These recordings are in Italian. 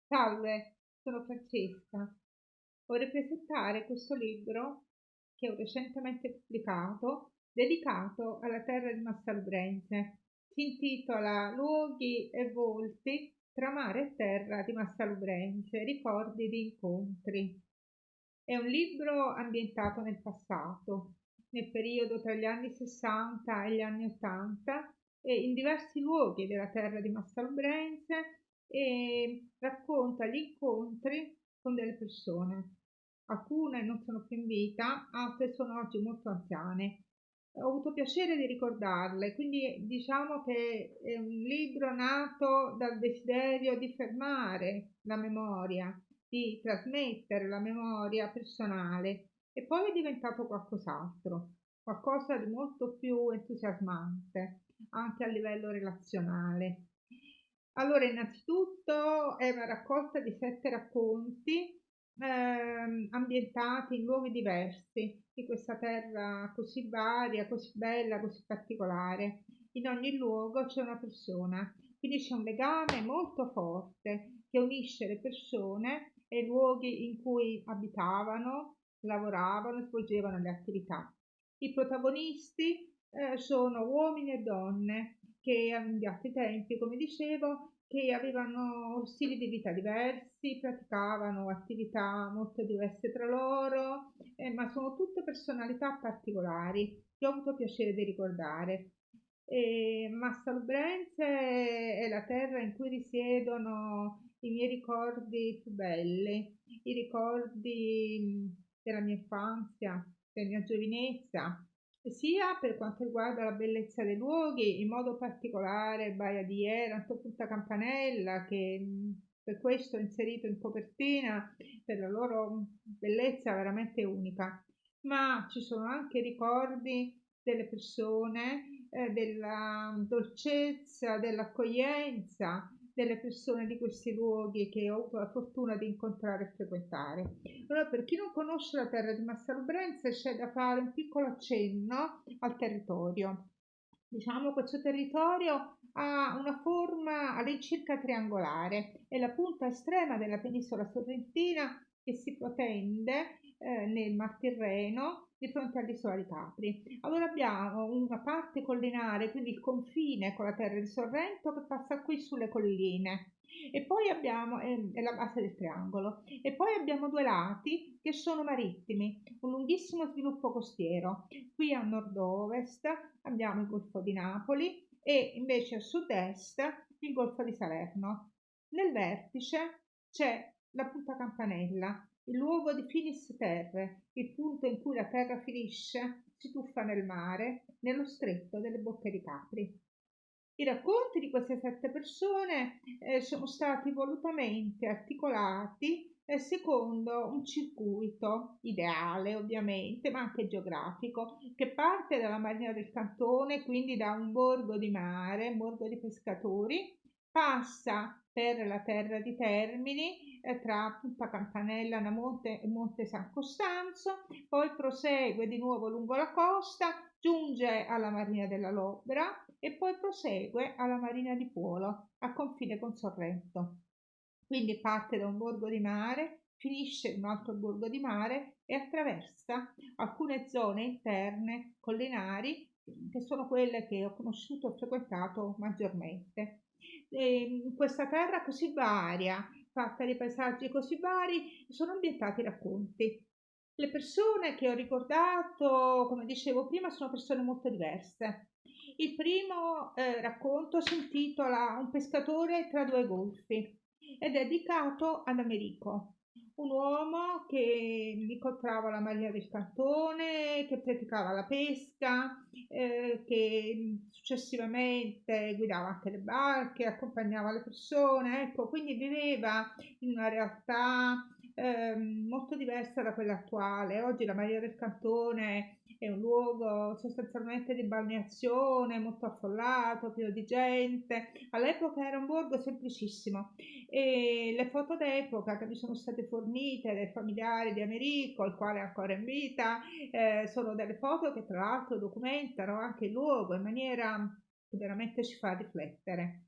Salve, sono Francesca. Vorrei presentare questo libro che ho recentemente pubblicato dedicato alla terra di Massalubrense. Si intitola Luoghi e volti tra mare e terra di Massalubrense, ricordi di incontri. È un libro ambientato nel passato, nel periodo tra gli anni 60 e gli anni 80, e in diversi luoghi della terra di Massalubrense e racconta gli incontri con delle persone. Alcune non sono più in vita, altre sono oggi molto anziane. Ho avuto piacere di ricordarle, quindi diciamo che è un libro nato dal desiderio di fermare la memoria, di trasmettere la memoria personale, e poi è diventato qualcos'altro, qualcosa di molto più entusiasmante anche a livello relazionale. Allora, innanzitutto è una raccolta di 7 racconti ambientati in luoghi diversi di questa terra così varia, così bella, così particolare. In ogni luogo c'è una persona, quindi c'è un legame molto forte che unisce le persone e i luoghi in cui abitavano, lavoravano, svolgevano le attività. I protagonisti sono uomini e donne che di altri tempi, come dicevo, che avevano stili di vita diversi, praticavano attività molto diverse tra loro, ma sono tutte personalità particolari che ho avuto piacere di ricordare. Massalubrense è la terra in cui risiedono i miei ricordi più belli, i ricordi della mia infanzia, della mia giovinezza, sia per quanto riguarda la bellezza dei luoghi, in modo particolare Baia di Eranto, Punta Campanella, che per questo ho inserito in copertina per la loro bellezza veramente unica, ma ci sono anche ricordi delle persone, della dolcezza, dell'accoglienza delle persone di questi luoghi che ho avuto la fortuna di incontrare e frequentare. Allora, per chi non conosce la terra di Massalubrense, c'è da fare un piccolo accenno al territorio. Diciamo, questo territorio ha una forma all'incirca triangolare, è la punta estrema della penisola sorrentina che si protende nel Mar Tirreno di fronte all'isola di Capri. Allora abbiamo una parte collinare, quindi il confine con la terra di Sorrento, che passa qui sulle colline, e poi abbiamo è la base del triangolo, e poi abbiamo due lati che sono marittimi, un lunghissimo sviluppo costiero. Qui a nord-ovest abbiamo il Golfo di Napoli e invece a sud-est il Golfo di Salerno. Nel vertice c'è la Punta Campanella, il luogo di Finis Terre, il punto in cui la terra finisce, si tuffa nel mare, nello stretto delle Bocche di Capri. I racconti di queste 7 persone sono stati volutamente articolati secondo un circuito ideale, ovviamente, ma anche geografico, che parte dalla Marina del Cantone, quindi da un borgo di mare, un borgo di pescatori, passa per la terra di Termini, tra Punta Campanella, Namonte e Monte San Costanzo, poi prosegue di nuovo lungo la costa, giunge alla Marina della Lobra e poi prosegue alla Marina di Puolo, a confine con Sorrento. Quindi parte da un borgo di mare, finisce in un altro borgo di mare e attraversa alcune zone interne collinari, che sono quelle che ho conosciuto e frequentato maggiormente. In questa terra così varia, fatta di paesaggi così vari, sono ambientati i racconti. Le persone che ho ricordato, come dicevo prima, sono persone molto diverse. Il primo racconto si intitola Un pescatore tra due golfi ed è dedicato ad Americo, un uomo che incontrava la Marina del Cantone, che praticava la pesca, che successivamente guidava anche le barche, accompagnava le persone, ecco, quindi viveva in una realtà molto diversa da quella attuale. Oggi la Marina del Cantone è un luogo sostanzialmente di balneazione, molto affollato, pieno di gente. All'epoca era un borgo semplicissimo e le foto d'epoca che mi sono state fornite dai familiari di Americo, il quale è ancora in vita, sono delle foto che tra l'altro documentano anche il luogo in maniera che veramente ci fa riflettere.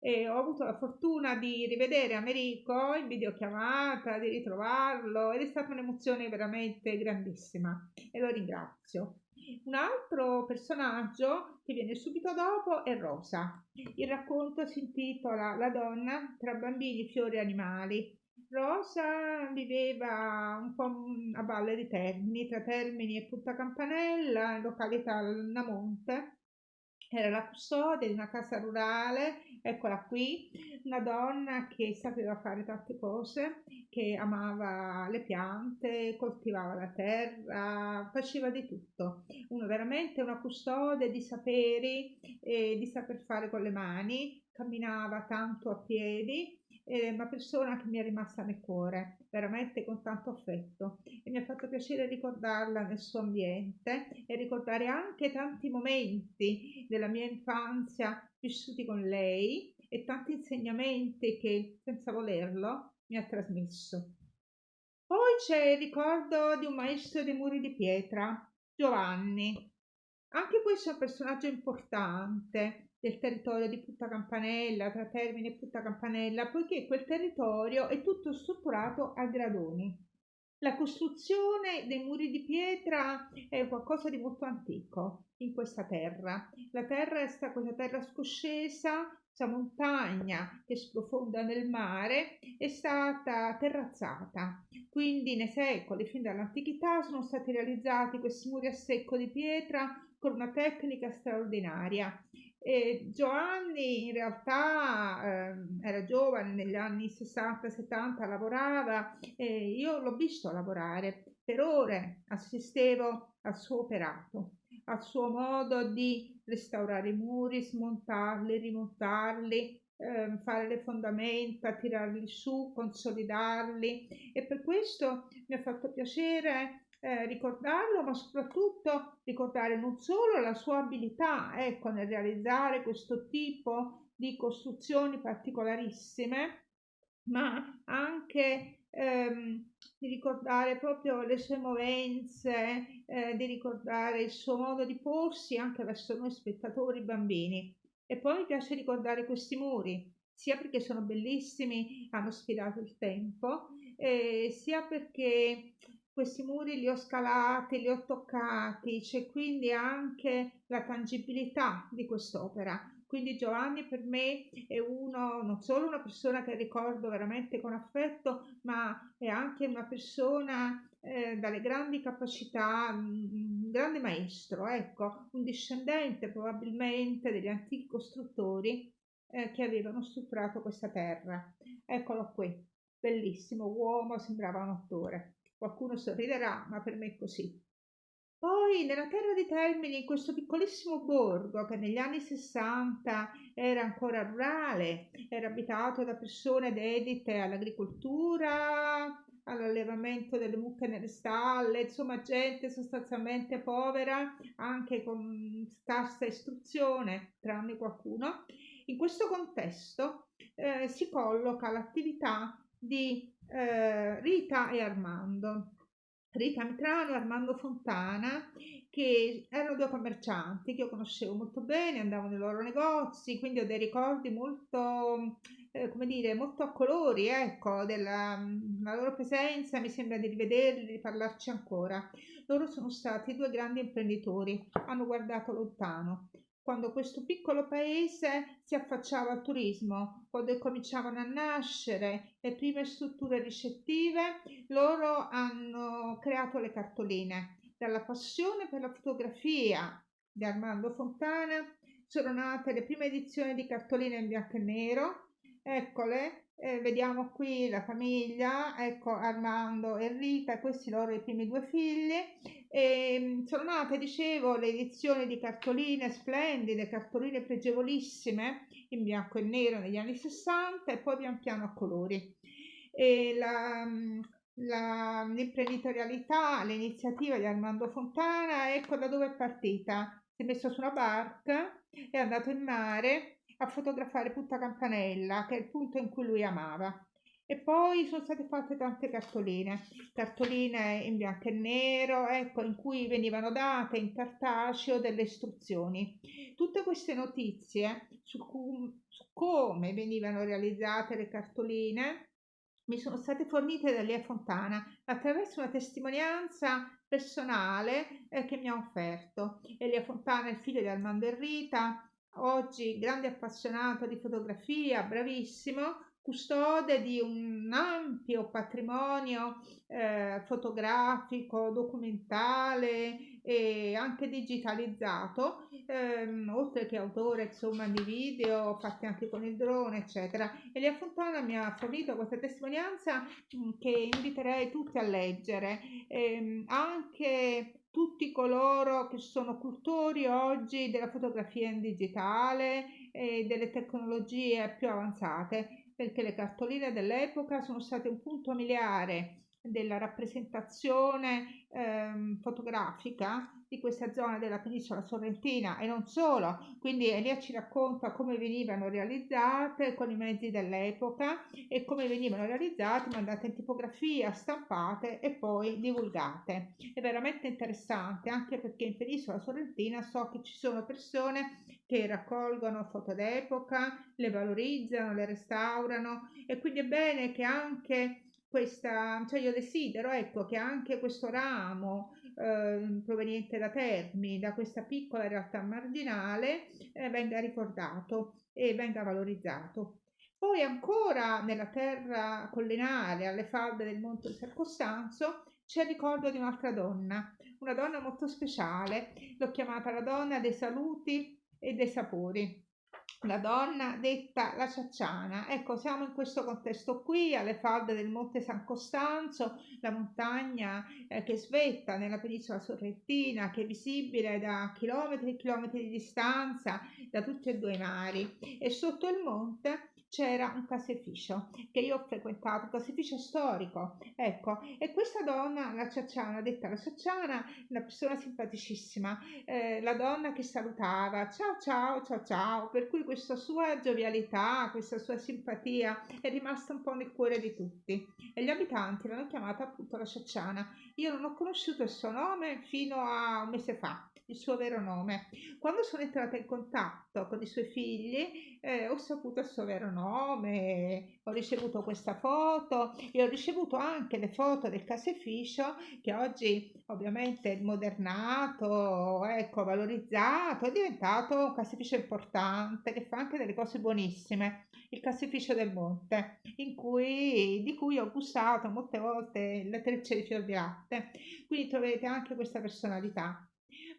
e ho avuto la fortuna di rivedere Americo in videochiamata, di ritrovarlo ed è stata un'emozione veramente grandissima e lo ringrazio. Un altro personaggio che viene subito dopo è Rosa. Il racconto si intitola La donna tra bambini, fiori e animali. Rosa viveva un po' a valle di Termini, tra Termini e Punta Campanella, in località Namonte. Era la custode di una casa rurale, eccola qui, una donna che sapeva fare tante cose, che amava le piante, coltivava la terra, faceva di tutto. Veramente una custode di saperi e di saper fare con le mani, camminava tanto a piedi, una persona che mi è rimasta nel cuore, veramente con tanto affetto e mi ha fatto piacere ricordarla nel suo ambiente e ricordare anche tanti momenti della mia infanzia vissuti con lei e tanti insegnamenti che senza volerlo mi ha trasmesso. Poi c'è il ricordo di un maestro dei muri di pietra, Giovanni. Anche questo è un personaggio importante del territorio di Punta Campanella, tra Termini e Punta Campanella, poiché quel territorio è tutto strutturato a gradoni. La costruzione dei muri di pietra è qualcosa di molto antico in questa terra. La terra è questa terra scoscesa, questa montagna che sprofonda nel mare, è stata terrazzata. Quindi nei secoli, fin dall'antichità, sono stati realizzati questi muri a secco di pietra con una tecnica straordinaria. E Giovanni in realtà era giovane, negli anni 60-70 lavorava e io l'ho visto lavorare per ore, assistevo al suo operato, al suo modo di restaurare i muri, smontarli, rimontarli, fare le fondamenta, tirarli su, consolidarli e per questo mi ha fatto piacere ricordarlo, ma soprattutto ricordare non solo la sua abilità, ecco, nel realizzare questo tipo di costruzioni particolarissime, ma anche di ricordare proprio le sue movenze, di ricordare il suo modo di porsi anche verso noi spettatori bambini. E poi mi piace ricordare questi muri, sia perché sono bellissimi, hanno sfidato il tempo, sia perché questi muri li ho scalati, li ho toccati, c'è quindi anche la tangibilità di quest'opera. Quindi Giovanni per me è uno, non solo una persona che ricordo veramente con affetto, ma è anche una persona dalle grandi capacità, un grande maestro, ecco, un discendente probabilmente degli antichi costruttori che avevano strutturato questa terra. Eccolo qui, bellissimo uomo, sembrava un attore. Qualcuno sorriderà, ma per me è così. Poi nella terra di Termini, in questo piccolissimo borgo che negli anni 60 era ancora rurale, era abitato da persone dedite all'agricoltura, all'allevamento delle mucche nelle stalle, insomma gente sostanzialmente povera, anche con scarsa istruzione, tranne qualcuno. In questo contesto si colloca l'attività di Rita e Armando. Rita Mitrano e Armando Fontana, che erano due commercianti che io conoscevo molto bene, andavo nei loro negozi, quindi ho dei ricordi molto, come dire, molto a colori, ecco, della loro presenza, mi sembra di rivederli, di parlarci ancora. Loro sono stati due grandi imprenditori, hanno guardato lontano. Quando questo piccolo paese si affacciava al turismo, quando cominciavano a nascere le prime strutture ricettive, loro hanno creato le cartoline. Dalla passione per la fotografia di Armando Fontana sono nate le prime edizioni di cartoline in bianco e nero. Eccole, vediamo qui la famiglia, ecco Armando e Rita, questi loro i primi due figli. E sono nate, dicevo, le edizioni di cartoline splendide, cartoline pregevolissime in bianco e nero negli anni 60 e poi pian piano a colori. E l'imprenditorialità, l'iniziativa di Armando Fontana, ecco da dove è partita. Si è messo su una barca, è andato in mare a fotografare Punta Campanella, che è il punto in cui lui amava. E poi sono state fatte tante cartoline in bianco e nero, ecco, in cui venivano date in cartaceo delle istruzioni. Tutte queste notizie su come venivano realizzate le cartoline mi sono state fornite da Elia Fontana attraverso una testimonianza personale che mi ha offerto. Elia Fontana è il figlio di Armando e Rita, oggi grande appassionato di fotografia, bravissimo, custode di un ampio patrimonio fotografico, documentale e anche digitalizzato, oltre che autore insomma di video fatti anche con il drone, eccetera. Elia Fontana mi ha fornito questa testimonianza che inviterei tutti a leggere, anche tutti coloro che sono cultori oggi della fotografia in digitale e delle tecnologie più avanzate, perché le cartoline dell'epoca sono state un punto miliare della rappresentazione fotografica di questa zona della penisola sorrentina e non solo. Quindi Elia ci racconta come venivano realizzate con i mezzi dell'epoca e come venivano realizzate, mandate in tipografia, stampate e poi divulgate. È veramente interessante, anche perché in penisola sorrentina so che ci sono persone che raccolgono foto d'epoca, le valorizzano, le restaurano, e quindi è bene che anche questa, cioè io desidero, ecco, che anche questo ramo proveniente da Terni, da questa piccola realtà marginale, venga ricordato e venga valorizzato. Poi ancora nella terra collinare, alle falde del Monte San Costanzo, c'è il ricordo di un'altra donna, una donna molto speciale. L'ho chiamata la donna dei saluti e dei sapori, la donna detta la Ciacciana. Ecco, siamo in questo contesto qui, alle falde del Monte San Costanzo, la montagna che svetta nella penisola sorrentina, che è visibile da chilometri e chilometri di distanza da tutti e due i mari, e sotto il monte c'era un caseificio che io ho frequentato, un caseificio storico, ecco, e questa donna, la Ciacciana, detta la Ciacciana, una persona simpaticissima, la donna che salutava, ciao ciao ciao ciao, per cui questa sua giovialità, questa sua simpatia è rimasta un po' nel cuore di tutti, e gli abitanti l'hanno chiamata appunto la Ciacciana. Io non ho conosciuto il suo nome fino a un mese fa, il suo vero nome. Quando sono entrata in contatto con i suoi figli ho saputo il suo vero nome, ho ricevuto questa foto e ho ricevuto anche le foto del caseificio, che oggi ovviamente è modernato, ecco, valorizzato, è diventato un caseificio importante che fa anche delle cose buonissime, il caseificio del Monte, di cui ho gustato molte volte le trecce di fior di latte, quindi troverete anche questa personalità.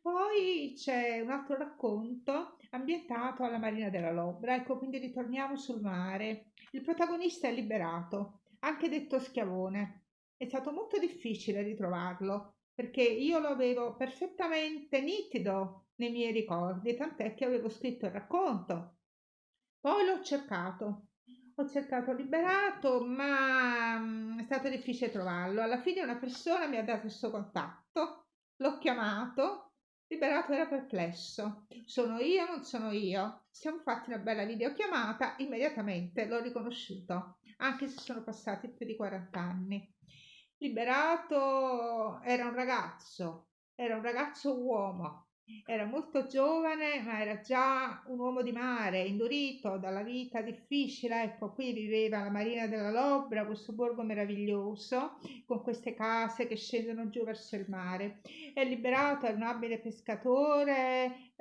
Poi c'è un altro racconto ambientato alla Marina della Lobra, ecco, quindi ritorniamo sul mare. Il protagonista è Liberato, anche detto Schiavone. È stato molto difficile ritrovarlo perché io lo avevo perfettamente nitido nei miei ricordi, tant'è che avevo scritto il racconto. Poi ho cercato Liberato, ma è stato difficile trovarlo. Alla fine una persona mi ha dato il suo contatto, l'ho chiamato. Liberato era perplesso. Sono io, non sono io. Siamo fatti una bella videochiamata, immediatamente l'ho riconosciuto, anche se sono passati più di 40 anni. Liberato era un ragazzo uomo, era molto giovane, ma era già un uomo di mare, indurito dalla vita difficile. Ecco, qui viveva la Marina della Lobra, questo borgo meraviglioso, con queste case che scendono giù verso il mare. È Liberato, era un abile pescatore,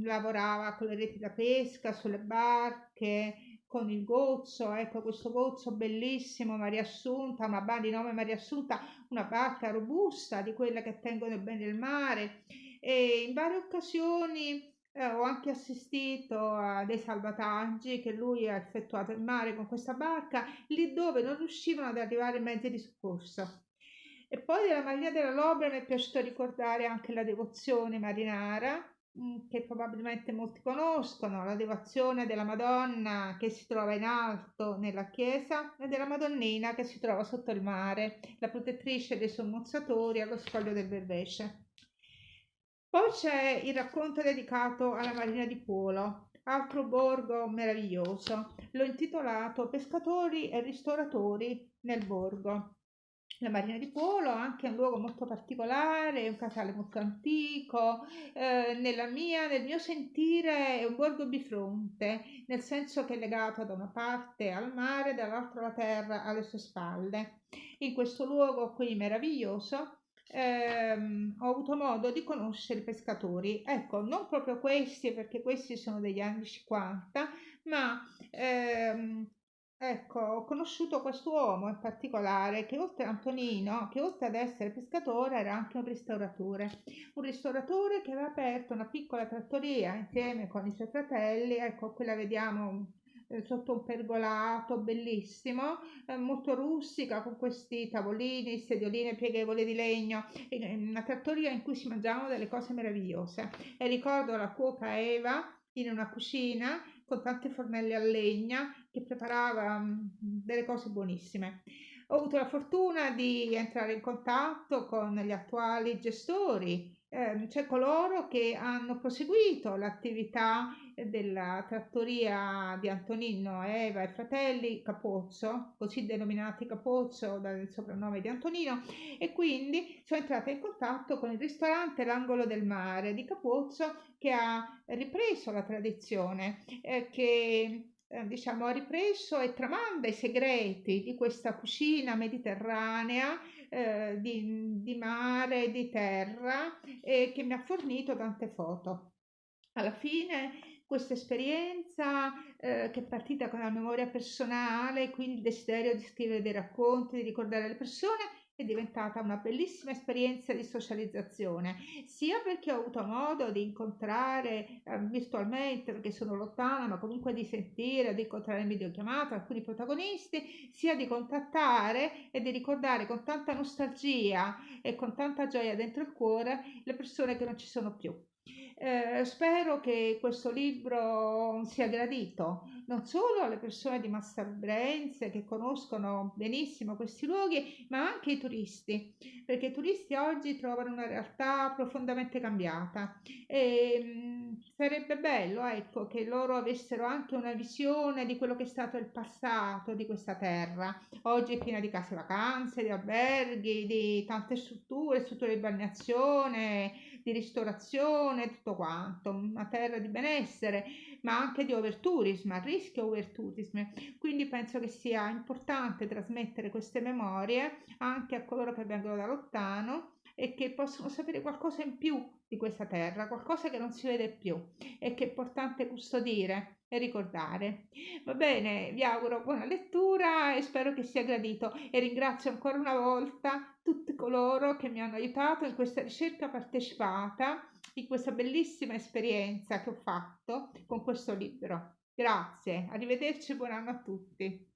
lavorava con le reti da pesca, sulle barche, con il gozzo, ecco questo gozzo bellissimo, Maria Assunta, di nome Maria Assunta, una barca robusta di quelle che tengono bene il mare, e in varie occasioni ho anche assistito a dei salvataggi che lui ha effettuato in mare con questa barca, lì dove non riuscivano ad arrivare mezzi di soccorso. E poi della Marina della Lobra mi è piaciuto ricordare anche la devozione marinara, che probabilmente molti conoscono, la devozione della Madonna che si trova in alto nella chiesa e della Madonnina che si trova sotto il mare, la protettrice dei sommozatori allo scoglio del Bervesce. Poi c'è il racconto dedicato alla Marina di Polo, altro borgo meraviglioso. L'ho intitolato Pescatori e ristoratori nel borgo. La Marina di Polo ha anche un luogo molto particolare, un casale molto antico, nel mio sentire è un borgo bifronte, nel senso che è legato da una parte al mare, dall'altra alla terra alle sue spalle. In questo luogo qui meraviglioso ho avuto modo di conoscere i pescatori. Ecco, non proprio questi, perché questi sono degli anni 50, ma ehm, ecco, ho conosciuto quest'uomo in particolare che oltre a Antonino, che oltre ad essere pescatore era anche un ristoratore che aveva aperto una piccola trattoria insieme con i suoi fratelli, ecco, qui la vediamo sotto un pergolato bellissimo, molto rustica, con questi tavolini, sedioline pieghevoli di legno, una trattoria in cui si mangiavano delle cose meravigliose. E ricordo la cuoca Eva in una cucina con tante fornelle a legna che preparava delle cose buonissime. Ho avuto la fortuna di entrare in contatto con gli attuali gestori, cioè coloro che hanno proseguito l'attività della trattoria di Antonino, Eva e fratelli Capozzo, così denominati Capozzo dal soprannome di Antonino, e quindi sono entrata in contatto con il ristorante L'Angolo del Mare di Capozzo, che ha ripreso la tradizione, che diciamo ha ripreso e tramanda i segreti di questa cucina mediterranea, di mare, di terra, e che mi ha fornito tante foto. Alla fine questa esperienza, che è partita con la memoria personale, quindi il desiderio di scrivere dei racconti, di ricordare le persone, è diventata una bellissima esperienza di socializzazione, sia perché ho avuto modo di incontrare virtualmente, perché sono lontana, ma comunque di sentire, di incontrare in videochiamata alcuni protagonisti, sia di contattare e di ricordare con tanta nostalgia e con tanta gioia dentro il cuore le persone che non ci sono più. Spero che questo libro sia gradito non solo alle persone di Massalbrense che conoscono benissimo questi luoghi, ma anche ai turisti, perché i turisti oggi trovano una realtà profondamente cambiata e sarebbe bello, ecco, che loro avessero anche una visione di quello che è stato il passato di questa terra. Oggi è piena di case vacanze, di alberghi, di tante strutture di balneazione, di ristorazione, tutto quanto, una terra di benessere, ma anche di overtourism, a rischio overtourism. Quindi penso che sia importante trasmettere queste memorie anche a coloro che vengono da lontano e che possono sapere qualcosa in più di questa terra, qualcosa che non si vede più e che è importante custodire e ricordare. Va bene, vi auguro buona lettura e spero che sia gradito e ringrazio ancora una volta tutti coloro che mi hanno aiutato in questa ricerca partecipata, in questa bellissima esperienza che ho fatto con questo libro. Grazie, arrivederci e buon anno a tutti.